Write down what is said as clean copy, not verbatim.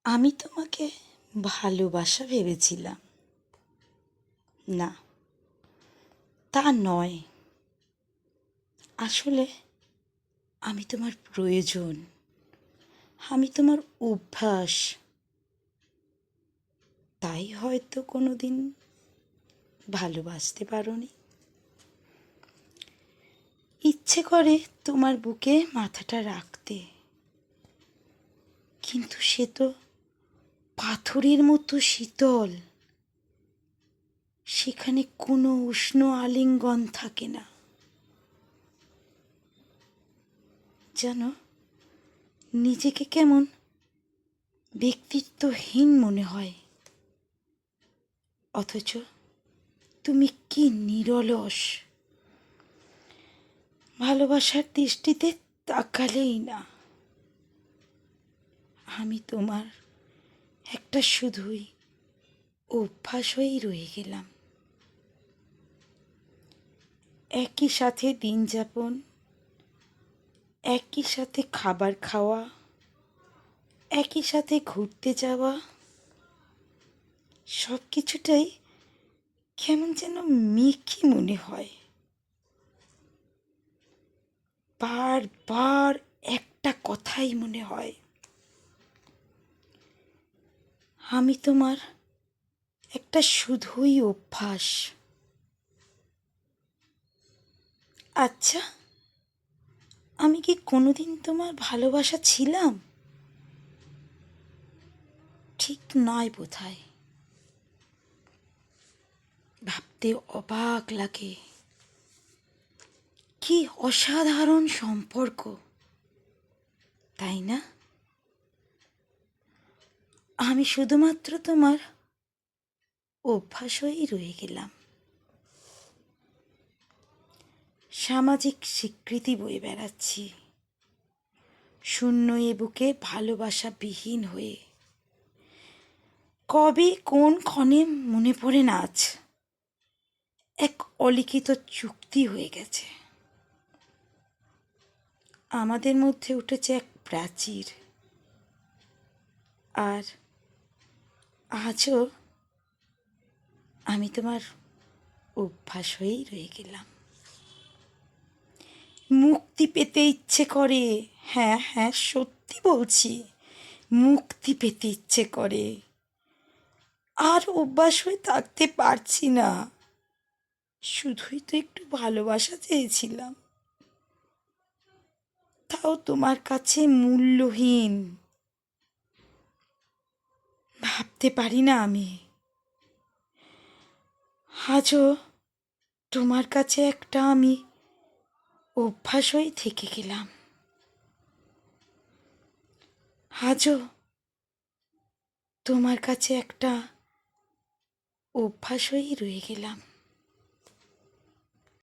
আমি তোমাকে ভালোবাসা ভেবেছিলাম। না, তা নয়। আসলে আমি তোমার প্রয়োজন, আমি তোমার অভ্যাস। তাই হয়তো কোনো দিন ভালোবাসতে পারোনি। ইচ্ছে করে তোমার বুকে মাথাটা রাখতে, কিন্তু সে তো পাথরের মতো শীতল। সেখানে কোনো উষ্ণ আলিঙ্গন থাকে না। জানো, নিজেকে কেমন ব্যক্তিত্বহীন মনে হয়। অথচ তুমি কি নিরলস। ভালোবাসার দৃষ্টিতে তাকালেই না। আমি তোমার একটা শুধুই অভ্যাস হয়েই রয়ে গেলাম। একই সাথে দিন যাপন, একই সাথে খাবার খাওয়া, একই সাথে ঘুরতে যাওয়া, সব কিছুটাই কেমন যেন মেকি মনে হয়। বারবার একটা কথাই মনে হয়, আমি তোমার একটা শুধুই অভ্যাস। আচ্ছা, আমি কি কোনোদিন তোমার ভালোবাসা ছিলাম? ঠিক নয় বোধহয়। ভাবতে অবাক লাগে, কি অসাধারণ সম্পর্ক, তাই না? আমি শুধুমাত্র তোমার অভ্যাস হয়েই রয়ে গেলাম। সামাজিক স্বীকৃতি বয়ে বেড়াচ্ছি, শূন্য এ বুকে ভালোবাসা বিহীন হয়ে। কবে কোন ক্ষণে মনে পড়ে না আজ, এক অলিখিত চুক্তি হয়ে গেছে। আমাদের মধ্যে উঠেছে এক প্রাচীর, আর আজও আমি তোমার অভ্যাস হয়েই রয়ে গেলাম। মুক্তি পেতে ইচ্ছে করে। হ্যাঁ হ্যাঁ, সত্যি বলছি, মুক্তি পেতে ইচ্ছে করে। আর অভ্যাস হয়ে থাকতে পারছি না। শুধুই তো একটু ভালোবাসা চেয়েছিলাম, তাও তোমার কাছে মূল্যহীন। ভাবতে পারি না আমি, আজও তোমার কাছে একটা আমি অভ্যাস হয়ে থেকে গেলাম। আজও তোমার কাছে একটা অভ্যাস হয়েই রয়ে গেলাম।